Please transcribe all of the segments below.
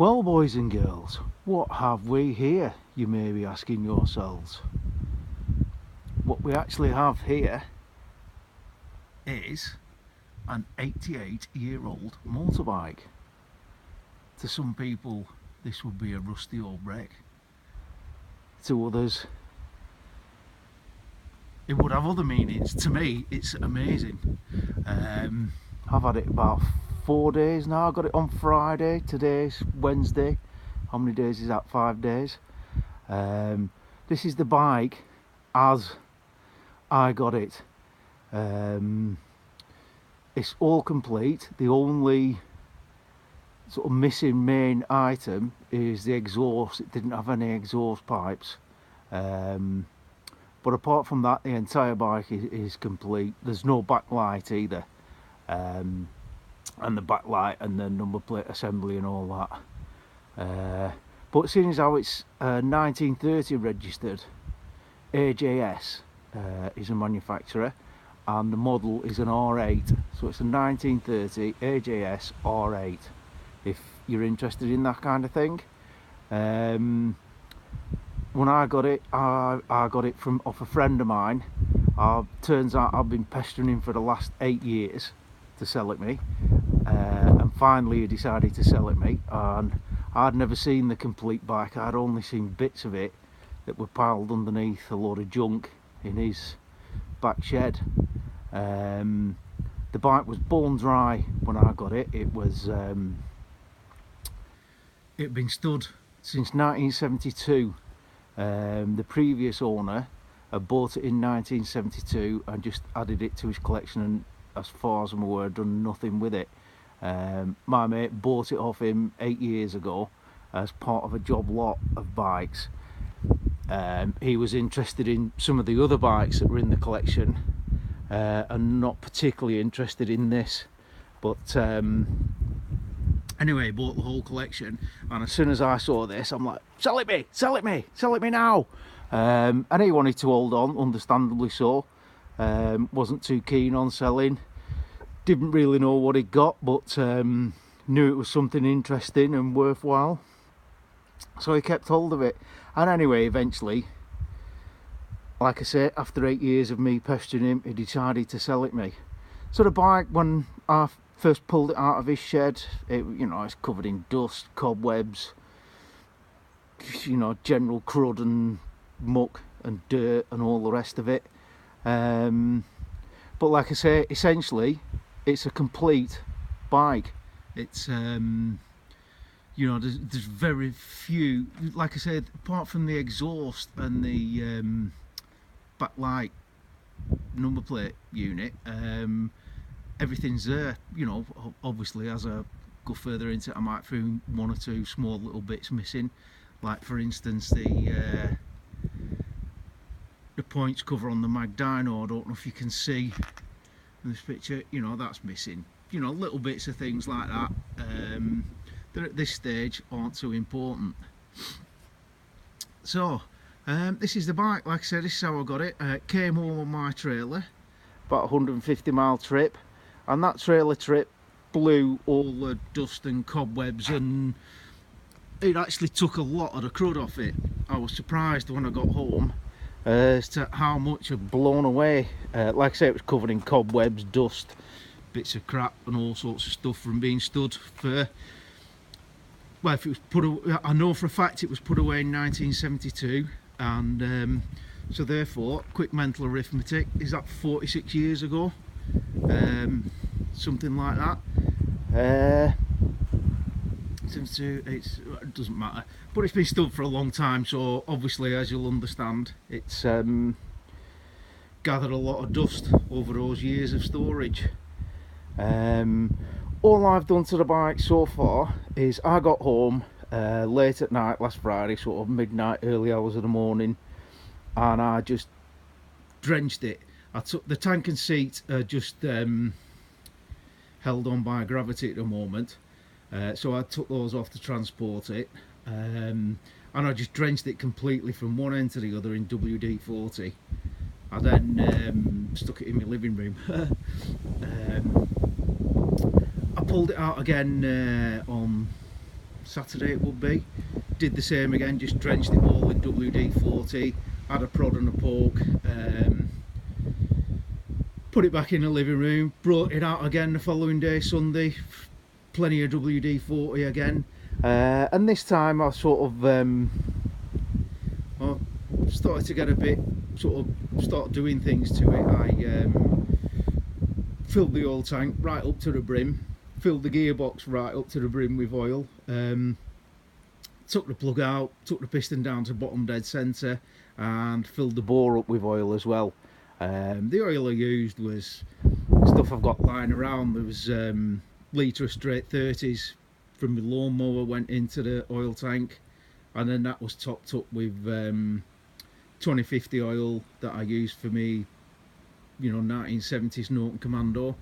Well, boys and girls, what have we here, you may be asking yourselves. What we actually have here is an 88-year-old motorbike. To some people this would be a rusty old wreck. To others it would have other meanings. To me it's amazing. I've had it about 4 days now. I got it on Friday, today's Wednesday. How many days is that? 5 days. This is the bike as I got it. It's all complete. The only sort of missing main item is the exhaust. It didn't have any exhaust pipes, but apart from that the entire bike is complete. There's no backlight either, and the backlight and the number plate assembly and all that, but seeing as how it's 1930 registered, AJS is a manufacturer, and the model is an R8, so it's a 1930 AJS R8 if you're interested in that kind of thing. When I got it, I got it from off a friend of mine. Turns out I've been pestering him for the last 8 years to sell it me, and finally he decided to sell it me. And I'd never seen the complete bike. I'd only seen bits of it that were piled underneath a load of junk in his back shed. The bike was bone dry when I got it. It was it'd been stood since 1972. The previous owner had bought it in 1972 and just added it to his collection, and as far as I'm aware done nothing with it. My mate bought it off him 8 years ago as part of a job lot of bikes. He was interested in some of the other bikes that were in the collection, and not particularly interested in this, but anyway, he bought the whole collection. And as soon as I saw this, I'm like, sell it me, sell it me, sell it me now. And he wanted to hold on, understandably so. Wasn't too keen on selling, didn't really know what he got, but knew it was something interesting and worthwhile, so he kept hold of it. And anyway, eventually, like I say, after 8 years of me pestering him, he decided to sell it me. So the bike, when I first pulled it out of his shed, it's covered in dust, cobwebs, general crud and muck and dirt and all the rest of it. But like I say, essentially it's a complete bike. It's there's very few, like I said, apart from the exhaust and the backlight number plate unit, everything's there. Obviously as I go further into it, I might find one or two small little bits missing, like for instance the points cover on the mag dyno. I don't know if you can see in this picture, that's missing. Little bits of things like that that at this stage aren't too important. So this is the bike. Like I said, this is how I got it. Came home on my trailer, about a 150-mile trip, and that trailer trip blew all the dust and cobwebs, and it actually took a lot of the crud off it. I was surprised when I got home as to how much had blown away. Like I say, it was covered in cobwebs, dust, bits of crap and all sorts of stuff from being stood for, well, if it was put away, I know for a fact it was put away in 1972, and so therefore, quick mental arithmetic, is that 46 years ago? Something like that. It doesn't matter, but it's been stood for a long time, so obviously, as you'll understand, it's gathered a lot of dust over those years of storage. All I've done to the bike so far is I got home late at night last Friday, sort of midnight, early hours of the morning, and I just drenched it. I took the tank and seat just held on by gravity at the moment, so I took those off to transport it, and I just drenched it completely from one end to the other in WD-40. I then stuck it in my living room. I pulled it out again on Saturday it would be. Did the same again, just drenched it all in WD-40, had a prod and a poke, put it back in the living room, brought it out again the following day, Sunday, plenty of WD-40 again, and this time I sort of well, started to get a bit, sort of start doing things to it. I filled the oil tank right up to the brim, filled the gearbox right up to the brim with oil, took the plug out, took the piston down to bottom dead centre, and filled the bore up with oil as well. The oil I used was stuff I've got lying around. There was litre of straight 30s from the lawnmower went into the oil tank, and then that was topped up with 2050 oil that I used for me, you know, 1970s Norton Commando,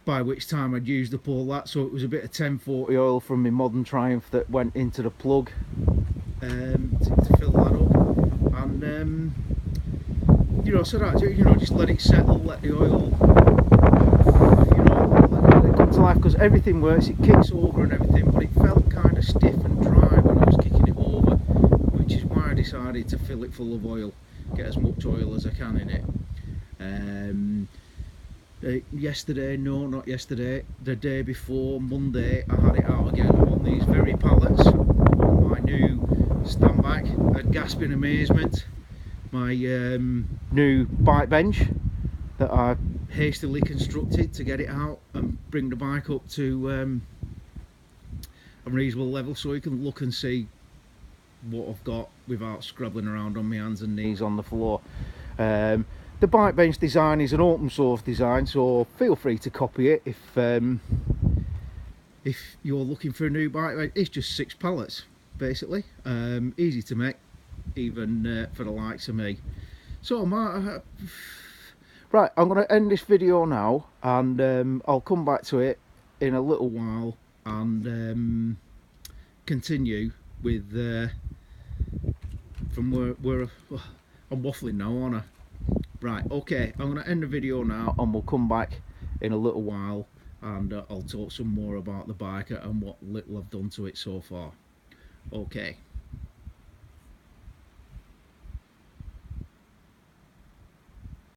by which time I'd used up all that, so it was a bit of 1040 oil from my modern Triumph that went into the plug to fill that up, and you know, so that, you know, just let it settle, let the oil, you know, let it come to life, because everything works, it kicks over and everything, but it felt kind of stiff and dry when I was kicking it over, which is why I decided to fill it full of oil, get as much oil as I can in it. Yesterday, no, not yesterday, the day before, Monday, I had it out again on these very pallets on my new standback. I'd gasp in amazement. My new bike bench that I hastily constructed to get it out and bring the bike up to a reasonable level so you can look and see what I've got without scrabbling around on my hands and knees on the floor. The bike bench design is an open source design, so feel free to copy it if you're looking for a new bike bench. It's just 6 pallets basically, easy to make even for the likes of me. So right, I'm going to end this video now, and I'll come back to it in a little while and continue with from where I'm waffling now, aren't I? Right, okay, I'm going to end the video now, and we'll come back in a little while, and I'll talk some more about the bike and what little I've done to it so far. Okay.